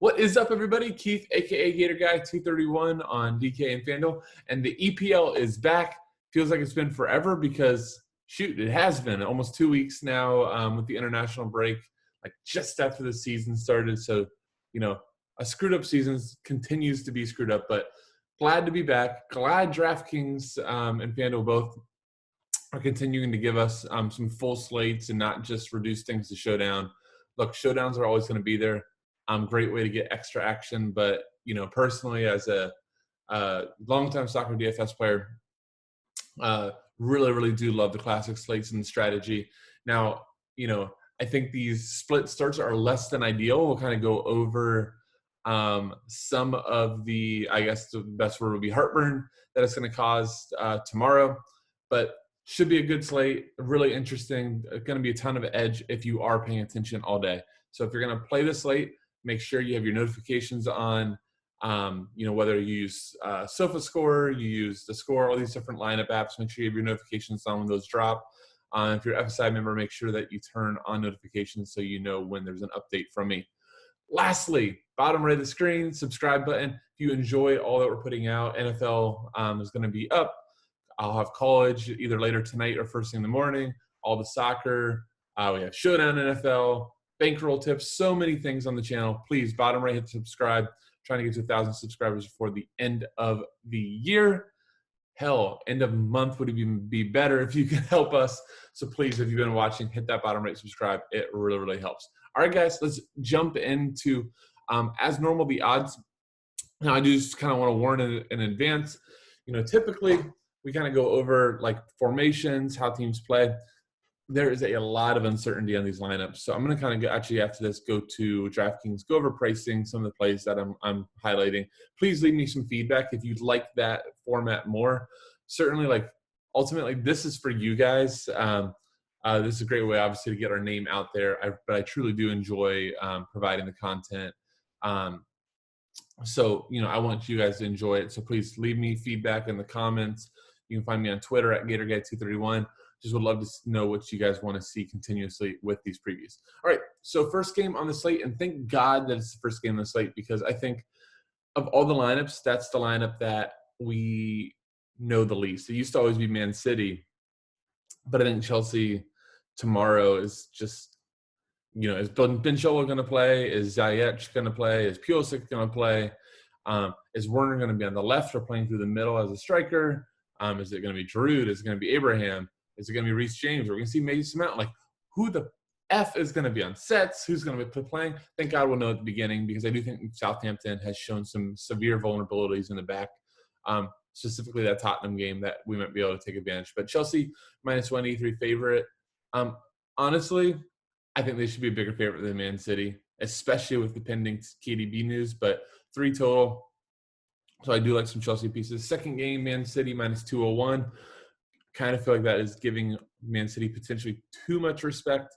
What is up, everybody? Keith, aka Gator Guy 231 on DK and FanDuel, and the EPL is back. Feels like it's been forever because, shoot, it has been almost 2 weeks now with the international break, like just after the season started. So, a screwed up season continues to be screwed up, but glad to be back. Glad DraftKings and FanDuel both are continuing to give us some full slates and not just reduce things to showdown. Look, showdowns are always going to be there. Great way to get extra action, but personally, as a longtime soccer DFS player, really do love the classic slates and the strategy. Now, I think these split starts are less than ideal. We'll kind of go over some of the, I guess the best word would be heartburn that it's going to cause tomorrow, but should be a good slate. Really interesting. Going to be a ton of edge if you are paying attention all day. So if you're going to play the slate, make sure you have your notifications on, whether you use SofaScore, you use the Score, all these different lineup apps. Make sure you have your notifications on when those drop. If you're an FSI member, make sure that you turn on notifications so you know when there's an update from me. Lastly, bottom right of the screen, subscribe button. If you enjoy all that we're putting out, NFL is going to be up. I'll have college either later tonight or first thing in the morning. All the soccer. We have Showdown NFL. Bankroll tips, so many things on the channel. Please, bottom right, hit subscribe. Trying to get to 1,000 subscribers before the end of the year. Hell, end of month would even be better if you could help us. So please, if you've been watching, hit that bottom right subscribe. It really helps. All right, guys, let's jump into, as normal, the odds. Now, I do just kind of want to warn in advance. Typically, we kind of go over like formations, how teams play. There is a lot of uncertainty on these lineups. So I'm going to kind of actually after this go to DraftKings, go over pricing some of the plays that I'm highlighting. Please leave me some feedback if you'd like that format more. Certainly, ultimately, this is for you guys. This is a great way, obviously, to get our name out there. But I truly do enjoy providing the content. So, I want you guys to enjoy it. So please leave me feedback in the comments. You can find me on Twitter at GatorGuy231. Just would love to know what you guys want to see continuously with these previews. All right, so first game on the slate, and thank God that it's the first game on the slate because I think of all the lineups, that's the lineup that we know the least. It used to always be Man City, but I think Chelsea tomorrow is just, is Ben Chilwell going to play? Is Ziyech going to play? Is Pulisic going to play? Is Werner going to be on the left or playing through the middle as a striker? Is it going to be Giroud? Is it going to be Abraham? Is it going to be Reece James? We're going to see Mason Mount. Who the F is going to be on sets? Who's going to be playing? Thank God we'll know at the beginning because I do think Southampton has shown some severe vulnerabilities in the back, specifically that Tottenham game that we might be able to take advantage. But Chelsea, -183 favorite. Honestly, I think they should be a bigger favorite than Man City, especially with the pending KDB news, but 3 total. So I do like some Chelsea pieces. Second game, Man City -201. Kind of feel like that is giving Man City potentially too much respect.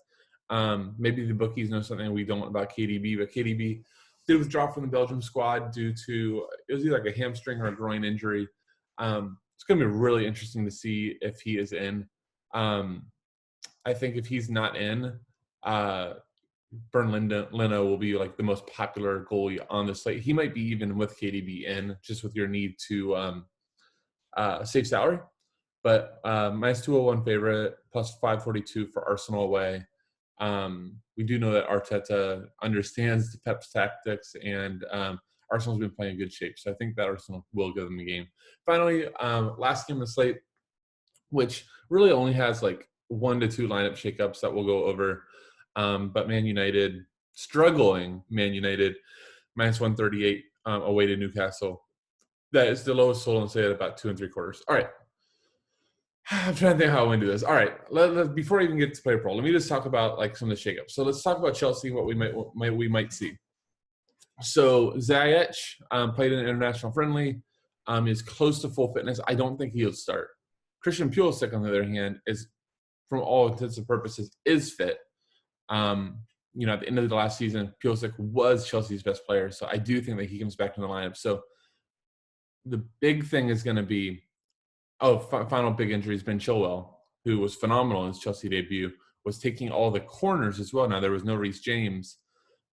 Maybe the bookies know something we don't about KDB, but KDB did withdraw from the Belgium squad due to, it was either like a hamstring or a groin injury. It's going to be really interesting to see if he is in. I think if he's not in, Bernd Leno will be like the most popular goalie on the slate. He might be even with KDB in, just with your need to save salary. But -201 favorite, +542 for Arsenal away. We do know that Arteta understands the Pep's tactics, and Arsenal's been playing in good shape. So I think that Arsenal will give them the game. Finally, last game of the slate, which really only has 1 to 2 lineup shakeups that we'll go over. But Man United, struggling Man United, -138 away to Newcastle. That is the lowest total, and say at about 2 3/4. All right. I'm trying to think how I want to do this. All right. Before I even get to player pro, let me just talk about some of the shakeups. So let's talk about Chelsea, what we might see. So Ziyech played in an international friendly, is close to full fitness. I don't think he'll start. Christian Pulisic, on the other hand, is, from all intents and purposes, is fit. At the end of the last season, Pulisic was Chelsea's best player. So I do think that he comes back in the lineup. So the big thing is going to be, final big injury has been Chilwell, who was phenomenal in his Chelsea debut, was taking all the corners as well. Now, there was no Reece James,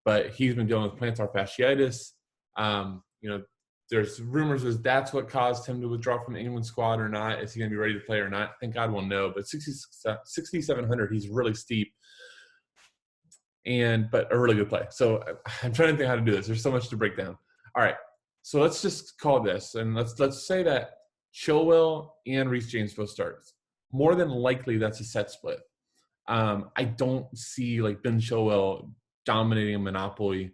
but he's been dealing with plantar fasciitis. There's rumors that that's what caused him to withdraw from the England squad or not. Is he going to be ready to play or not? Thank God we'll know. But 6,700, he's really steep, but a really good play. So I'm trying to think how to do this. There's so much to break down. All right, so let's just call this, and let's say that Chilwell and Reece James both starts. More than likely, that's a set split. I don't see like Ben Chilwell dominating a monopoly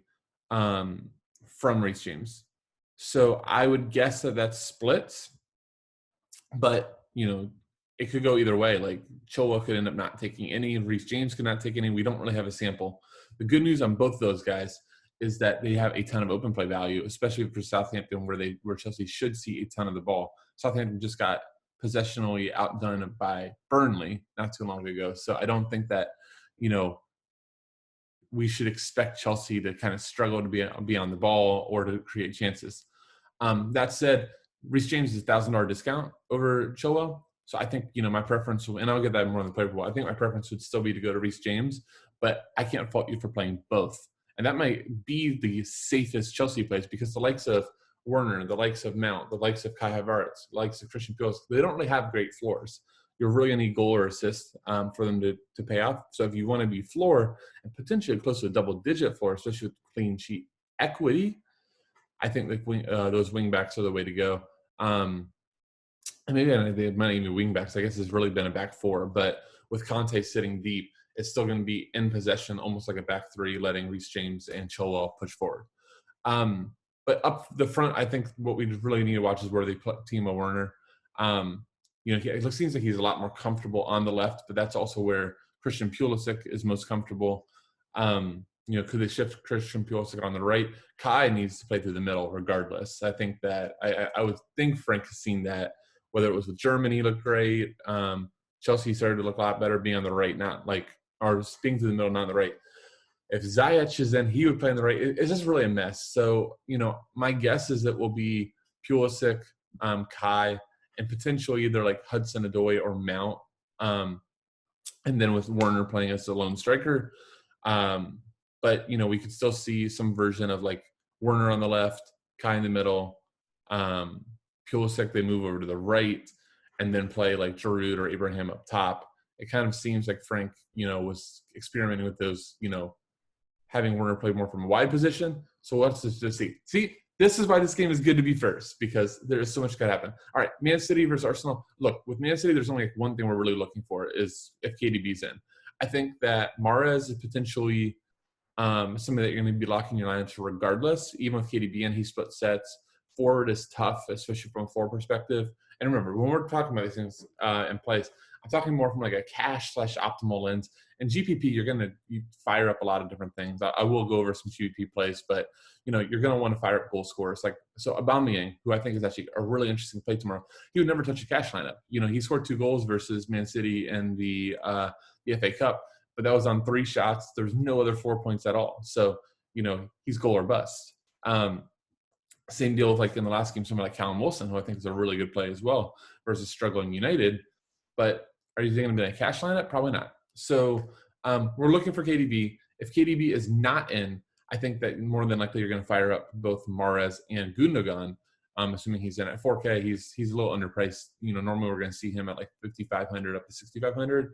from Reece James. So I would guess that that's splits, but it could go either way. Like Chilwell could end up not taking any, Reece James could not take any. We don't really have a sample. The good news on both of those guys is that they have a ton of open play value, especially for Southampton, where Chelsea should see a ton of the ball. Southampton just got possessionally outdone by Burnley not too long ago. So I don't think that, we should expect Chelsea to kind of struggle to be on the ball or to create chances. That said, Reece James is $1,000 discount over Chilwell. So I think, my preference, and I'll get that more on the player pool, I think my preference would still be to go to Reece James, but I can't fault you for playing both. And that might be the safest Chelsea plays because the likes of Werner, the likes of Mount, the likes of Kai Havertz, the likes of Christian Pulisic, they don't really have great floors. You're really going to need goal or assist for them to pay off. So if you want to be floor and potentially close to a double-digit floor, especially with clean sheet equity, I think those wingbacks are the way to go. And maybe they might even be wingbacks. I guess it's really been a back four. But with Conte sitting deep, it's still going to be in possession, almost like a back three, letting Reece James and Chilwell push forward. But up the front, I think what we really need to watch is where they put Timo Werner. It seems like he's a lot more comfortable on the left, but that's also where Christian Pulisic is most comfortable. Could they shift Christian Pulisic on the right? Kai needs to play through the middle regardless. I think that I would think Frank has seen that, whether it was with Germany, he looked great. Chelsea started to look a lot better being on the right, or being through the middle, not on the right. If Ziyech is in, he would play on the right. It's just really a mess. So, my guess is it will be Pulisic, Kai, and potentially either like Hudson-Odoi or Mount. And then with Werner playing as the lone striker. But, we could still see some version of like Werner on the left, Kai in the middle, Pulisic, they move over to the right, and then play like Giroud or Abraham up top. It kind of seems like Frank, was experimenting with those, having Werner play more from a wide position. So let's just see. See, this is why this game is good to be first, because there is so much could happen. All right, Man City versus Arsenal. Look, with Man City, there's only one thing we're really looking for is if KDB's in. I think that Mahrez is potentially somebody that you're going to be locking your lineups for regardless. Even with KDB in, he split sets. Forward is tough, especially from a forward perspective. And remember, when we're talking about these things in place, I'm talking more from like a cash/optimal lens. And GPP, you're going to fire up a lot of different things. I will go over some GPP plays, but you're going to want to fire up goal scorers. So Aubameyang, who I think is actually a really interesting play tomorrow, he would never touch a cash lineup. He scored 2 goals versus Man City in the FA Cup, but that was on 3 shots. There's no other 4 points at all. So he's goal or bust. Same deal with like in the last game, someone like Callum Wilson, who I think is a really good play as well, versus struggling United. But are you going to be in a cash lineup? Probably not. So we're looking for KDB. If KDB is not in, I think that more than likely you're going to fire up both Mahrez and Gundogan. Assuming he's in at 4K, he's a little underpriced. Normally we're going to see him at like 5,500 up to 6,500,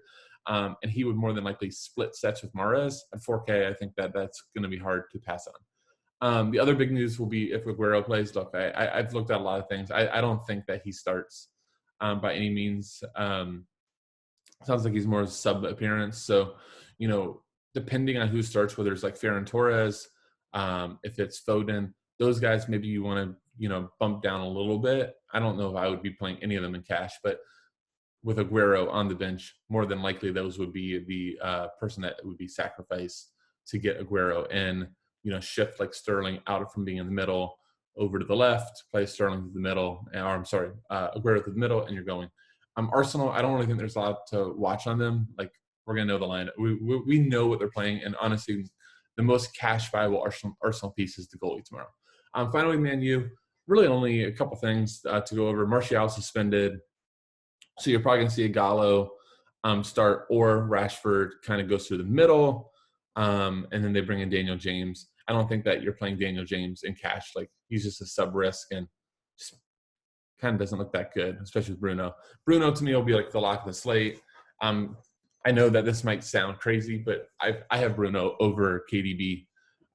and he would more than likely split sets with Mahrez at 4K. I think that's going to be hard to pass on. The other big news will be if Aguero plays. Look, I've looked at a lot of things. I don't think that he starts by any means. Sounds like he's more sub appearance. So, depending on who starts, whether it's like Ferran Torres, if it's Foden, those guys, maybe you want to, bump down a little bit. I don't know if I would be playing any of them in cash, but with Aguero on the bench, more than likely those would be the person that would be sacrificed to get Aguero in. Shift like Sterling out from being in the middle over to the left, play Sterling to the middle, Aguero to the middle, and you're going. Arsenal, I don't really think there's a lot to watch on them. Like, we're going to know the line. We know what they're playing, and honestly, the most cash viable Arsenal piece is the goalie tomorrow. Finally, Man U, really only a couple things to go over. Martial suspended, so you're probably going to see a Gallo start, or Rashford kind of goes through the middle. And then they bring in Daniel James. I don't think that you're playing Daniel James in cash. Like, he's just a sub risk and just kind of doesn't look that good, especially with Bruno. Bruno to me will be like the lock of the slate. I know that this might sound crazy, but I have Bruno over KDB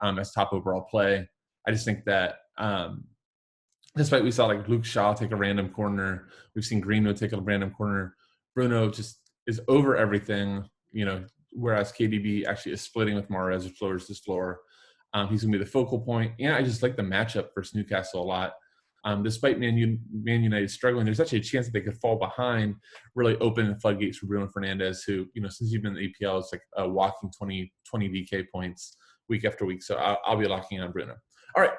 as top overall play. I just think that despite we saw like Luke Shaw take a random corner, we've seen Greenwood take a random corner. Bruno just is over everything, whereas KDB actually is splitting with Mahrez, which lowers his floor. He's going to be the focal point. And I just like the matchup versus Newcastle a lot. Despite Man United struggling, there's actually a chance that they could fall behind, really open the floodgates for Bruno Fernandes, who, since you've been in the EPL, it's like a walking 20 DK points week after week. So I'll be locking on Bruno. All right,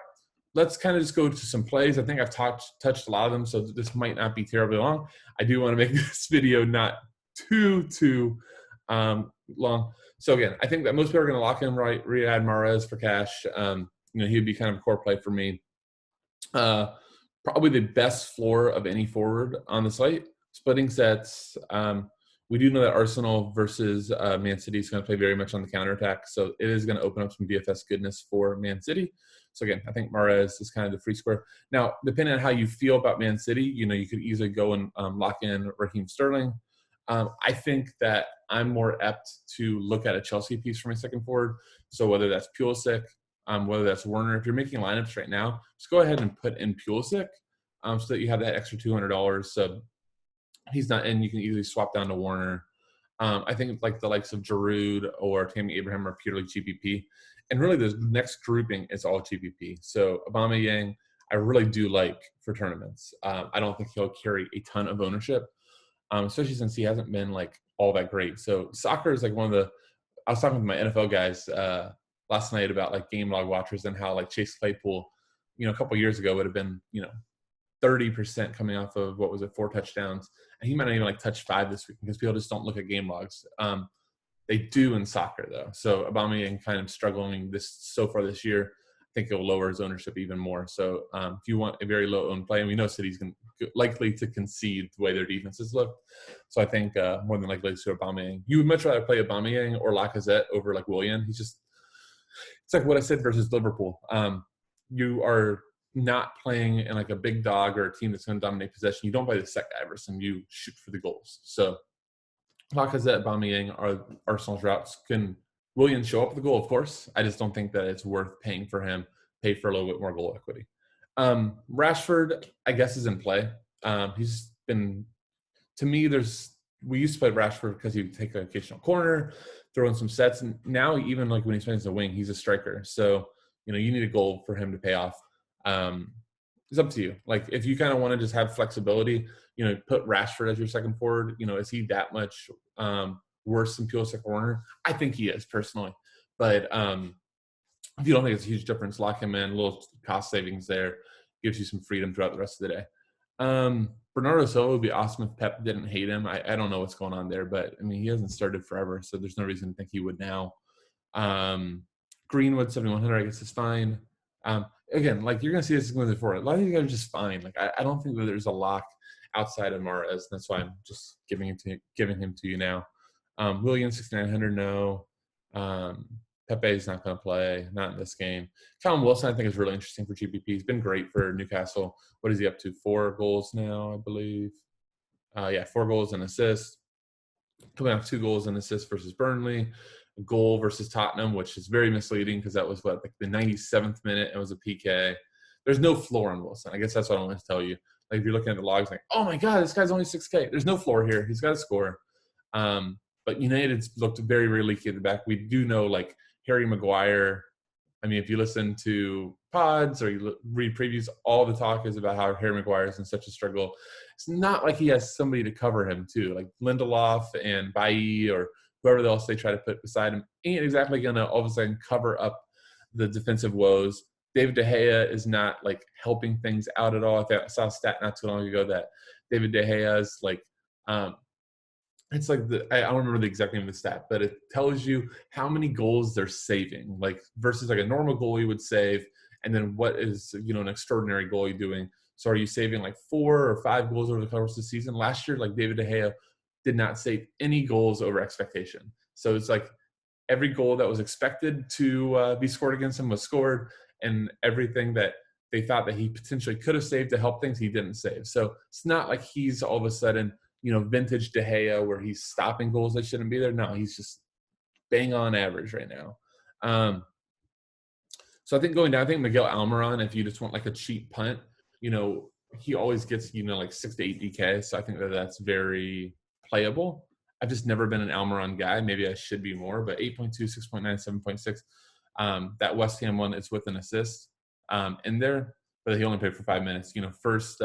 let's kind of just go to some plays. I think I've touched a lot of them, so this might not be terribly long. I do want to make this video not too long. So again, I think that most people are going to lock in Riyad Mahrez for cash. He'd be kind of a core play for me. Probably the best floor of any forward on the site. Splitting sets. We do know that Arsenal versus Man City is going to play very much on the counterattack, so it is going to open up some DFS goodness for Man City. So again, I think Mahrez is kind of the free square. Now, depending on how you feel about Man City, you could easily go and lock in Raheem Sterling. I think that I'm more apt to look at a Chelsea piece for my second forward. So whether that's Pulisic, whether that's Werner, if you're making lineups right now, just go ahead and put in Pulisic so that you have that extra $200. So he's not in. You can easily swap down to Werner. I think like the likes of Giroud or Tammy Abraham are purely GPP. And really the next grouping is all GPP. So Aubameyang, I really do like for tournaments. I don't think he'll carry a ton of ownership, especially since he hasn't been like all that great. So soccer is like I was talking with my NFL guys last night about like game log watchers and how like Chase Claypool, a couple years ago would have been, 30% coming off of 4 touchdowns. And he might not even like touch 5 this week because people just don't look at game logs. They do in soccer though. So Aubameyang kind of struggling so far this year. I think it will lower his ownership even more. So if you want a very low owned play, and we know City's likely to concede the way their defenses look. So I think more than likely to Aubameyang. You would much rather play Aubameyang or Lacazette over like Willian. It's like what I said versus Liverpool. You are not playing in like a big dog or a team that's going to dominate possession. You don't play the set guy versus them. You shoot for the goals. So Lacazette, Aubameyang are Arsenal's routes. Can Willian show up with the goal? Of course. I just don't think that it's worth paying for him. Pay for a little bit more goal equity. Rashford, I guess, is in play. He's been, to me, we used to play Rashford because he would take an occasional corner, throw in some sets, and now even like when he's playing as a wing, he's a striker. So, you need a goal for him to pay off. It's up to you. Like if you kind of want to just have flexibility, put Rashford as your second forward. Is he that much worse than Pulisic or Werner? I think he is personally, but if you don't think it's a huge difference, lock him in. A little cost savings there gives you some freedom throughout the rest of the day. Bernardo Silva would be awesome if Pep didn't hate him. I don't know what's going on there, but I mean he hasn't started forever, so there's no reason to think he would now. Greenwood 7,100, I guess is fine. Again, like you're gonna see this going forward. A lot of you guys are just fine. Like I don't think that there's a lock outside of Mahrez. That's why I'm just giving him to you now. Williams 6,900, no. Pepe is not going to play, not in this game. Callum Wilson, I think, is really interesting for GPP. He's been great for Newcastle. What is he up to? 4 goals now, I believe. 4 goals and assists. Coming off 2 goals and assists versus Burnley. A goal versus Tottenham, which is very misleading because that was like the 97th minute. It was a PK. There's no floor on Wilson. I guess that's what I want to tell you. Like if you're looking at the logs, like, oh my God, this guy's only 6K. There's no floor here. He's got to score. But United's looked very, very leaky at the back. We do know like Harry Maguire. I mean, if you listen to pods or you read previews, all the talk is about how Harry Maguire is in such a struggle. It's not like he has somebody to cover him too. Like Lindelof and Bailly or whoever else they try to put beside him ain't exactly going to all of a sudden cover up the defensive woes. David De Gea is not like helping things out at all. I saw a stat not too long ago that David De Gea is like, it's like I don't remember the exact name of the stat, but it tells you how many goals they're saving, like versus like a normal goalie would save, and then what is an extraordinary goalie doing. So are you saving like 4 or 5 goals over the course of the season? Last year, like David De Gea did not save any goals over expectation. So it's like every goal that was expected to be scored against him was scored, and everything that they thought that he potentially could have saved to help things, he didn't save. So it's not like he's all of a sudden, vintage De Gea where he's stopping goals that shouldn't be there. No, he's just bang on average right now. So I think going down, I think Miguel Almiron, if you just want like a cheap punt, he always gets, like 6 to 8 DK. So I think that's very playable. I've just never been an Almiron guy. Maybe I should be more, but 8.2, 6.9, 7.6. That West Ham one is with an assist in there, but he only played for 5 minutes. First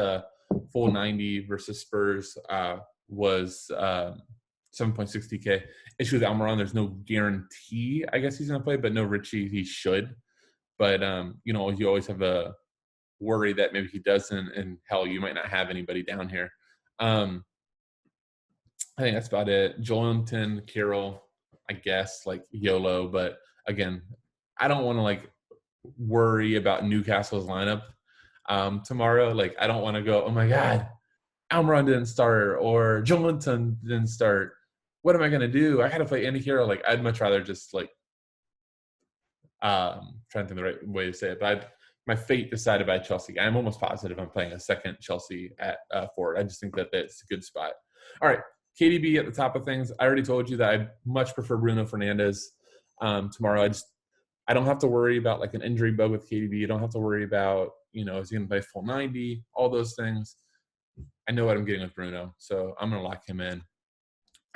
full 90 versus Spurs was 7.6 DK. Issue with Almiron, there's no guarantee, I guess he's going to play, but no Richie, he should. But, you always have a worry that maybe he doesn't, and hell, you might not have anybody down here. I think that's about it. Joelinton, Carroll, I guess, like YOLO. But again, I don't want to worry about Newcastle's lineup tomorrow. I don't want to go, oh my God, Almiron didn't start or Joelinton didn't start. What am I going to do? I got to play Andy Carroll. I'd much rather just trying to think the right way to say it, but my fate decided by Chelsea. I'm almost positive I'm playing a second Chelsea at forward. I just think that that's a good spot. All right, KDB at the top of things. I already told you that I much prefer Bruno Fernandes tomorrow. I don't have to worry about an injury bug with KDB. You don't have to worry about, is he going to play full 90, all those things. I know what I'm getting with Bruno, so I'm going to lock him in.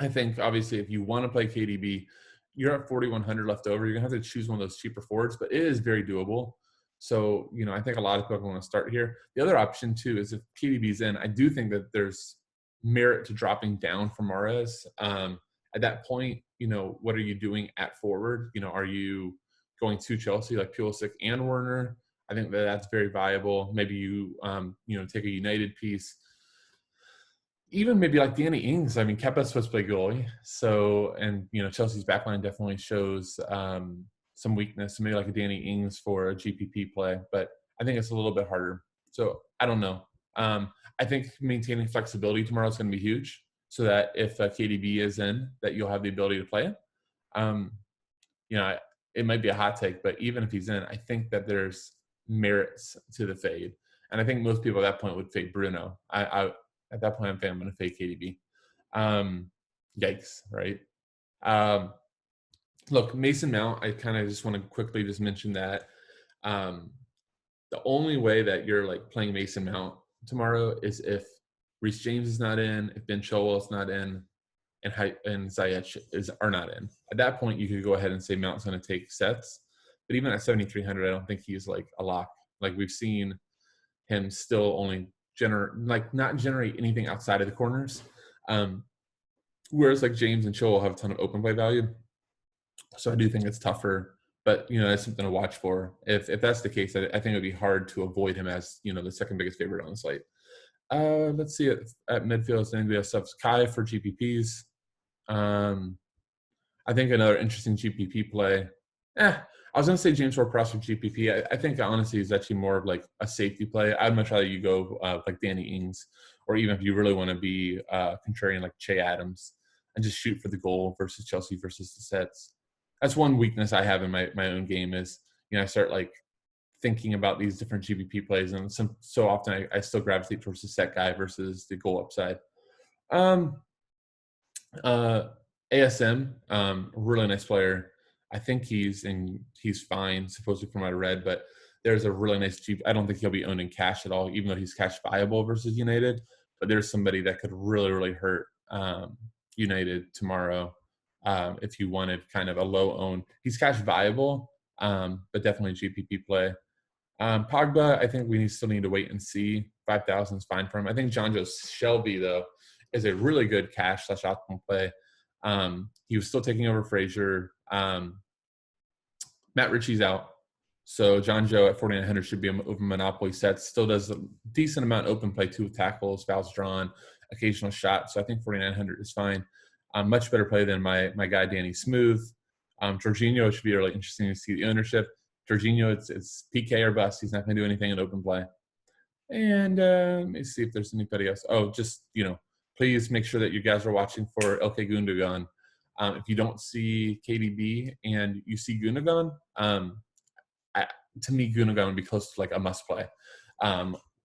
I think, obviously, if you want to play KDB, you're at 4,100 left over. You're going to have to choose one of those cheaper forwards, but it is very doable. So, I think a lot of people want to start here. The other option, too, is if KDB's in, I do think that there's merit to dropping down from Mahrez. At that point, what are you doing at forward? Are you going to Chelsea like Pulisic and Werner? I think that's very viable. Maybe you, take a United piece. Even maybe like Danny Ings. I mean, Kepa's supposed to play goalie. So, and, Chelsea's backline definitely shows some weakness. Maybe like a Danny Ings for a GPP play, but I think it's a little bit harder. So I don't know. I think maintaining flexibility tomorrow is going to be huge so that if KDB is in, that you'll have the ability to play it. It might be a hot take, but even if he's in, I think that there's merits to the fade. And I think most people at that point would fade Bruno. At that point, I'm going to fade KDB. Yikes, right? Look, Mason Mount, I kind of just want to quickly just mention that the only way that you're playing Mason Mount tomorrow is if Reece James is not in, if Ben Chilwell is not in, and Ziyech are not in. At that point, you could go ahead and say Mount's going to take sets. But even at 7,300, I don't think he's a lock. We've seen him still only not generate anything outside of the corners. Whereas James and Chilwell have a ton of open play value. So I do think it's tougher, but that's something to watch for. If that's the case, I think it would be hard to avoid him as the second biggest favorite on the slate. Let's see at midfield. Anybody else stuff? Kai for GPPs. I think another interesting GPP play. I was going to say James Ward-Prowse for GPP. I think honestly he's actually more of a safety play. I'd much rather you go like Danny Ings, or even if you really want to be contrarian like Che Adams and just shoot for the goal versus Chelsea versus the sets. That's one weakness I have in my own game is, I start thinking about these different GPP plays, and so often I still gravitate towards the set guy versus the goal upside. ASM, really nice player. I think he's fine, supposedly from what I read, but there's a really nice cheap. I don't think he'll be owned in cash at all, even though he's cash viable versus United. But there's somebody that could really, really hurt United tomorrow if you wanted kind of a low own. He's cash viable, but definitely a GPP play. Pogba, I think we still need to wait and see. 5,000 is fine for him. I think Jonjo Shelby, though, is a really good cash/optimal play. He was still taking over Frazier. Matt Ritchie's out. So John Joe at 4,900 should be over monopoly sets. Still does a decent amount of open play, 2 tackles, fouls drawn, occasional shot. So I think 4,900 is fine. Much better play than my guy Danny Smooth. Jorginho should be really interesting to see the ownership. Jorginho, it's PK or bust. He's not going to do anything in open play. And let me see if there's anybody else. Oh, just, please make sure that you guys are watching for Ilkay Gundogan. If you don't see KDB and you see Gundogan, to me, Gundogan would be close to like a must play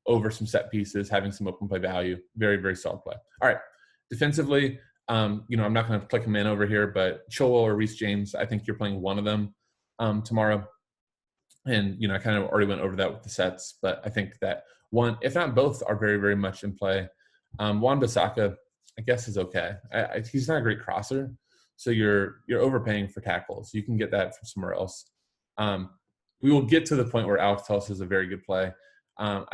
over some set pieces, having some open play value. Very, very solid play. All right. Defensively, I'm not going to click a man over here, but Chilwell or Reece James, I think you're playing one of them tomorrow. And, I kind of already went over that with the sets, but I think that one, if not both, are very, very much in play. Wan-Bissaka, I guess, is okay. He's not a great crosser, so you're overpaying for tackles. You can get that from somewhere else. We will get to the point where Alex Telles is a very good play. From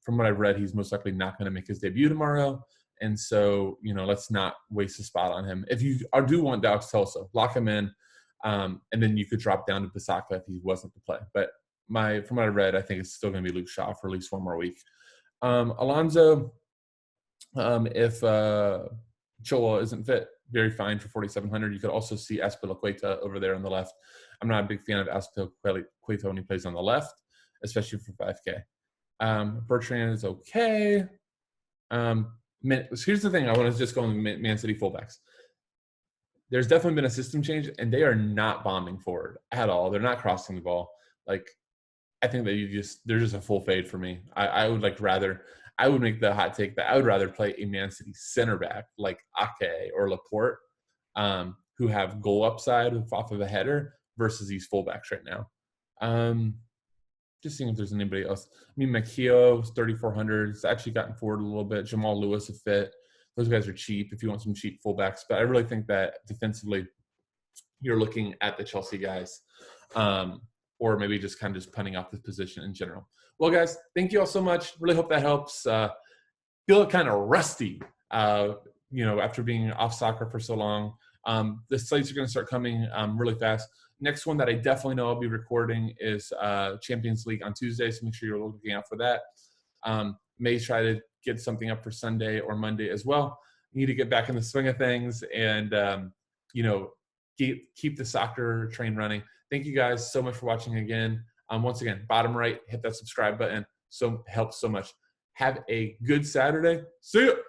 what I've read, he's most likely not going to make his debut tomorrow. And so, let's not waste a spot on him. If you do want Alex Telles, lock him in. And then you could drop down to Bissaka if he wasn't to play. But from what I read, I think it's still going to be Luke Shaw for at least one more week. Alonso, if Chilwell isn't fit, very fine for 4,700. You could also see Azpilicueta over there on the left. I'm not a big fan of Azpilicueta when he plays on the left, especially for 5K. Bertrand is okay. Here's the thing. I want to just go on Man City fullbacks. There's definitely been a system change, and they are not bombing forward at all. They're not crossing the ball. I think that they're just a full fade for me. I would make the hot take that I would rather play a Man City center back like Ake or Laporte, who have goal upside off of a header versus these fullbacks right now. Just seeing if there's anybody else. Makio is 3,400. It's actually gotten forward a little bit. Jamal Lewis is fit. Those guys are cheap if you want some cheap fullbacks. But I really think that defensively, you're looking at the Chelsea guys, or maybe just kind of punting off this position in general. Well, guys, thank you all so much. Really hope that helps. Feel kind of rusty, after being off soccer for so long. The slates are going to start coming really fast. Next one that I definitely know I'll be recording is Champions League on Tuesday, so make sure you're looking out for that. May try to get something up for Sunday or Monday as well. Need to get back in the swing of things and, keep the soccer train running. Thank you guys so much for watching again. Once again, bottom right, hit that subscribe button. So helps so much. Have a good Saturday. See you.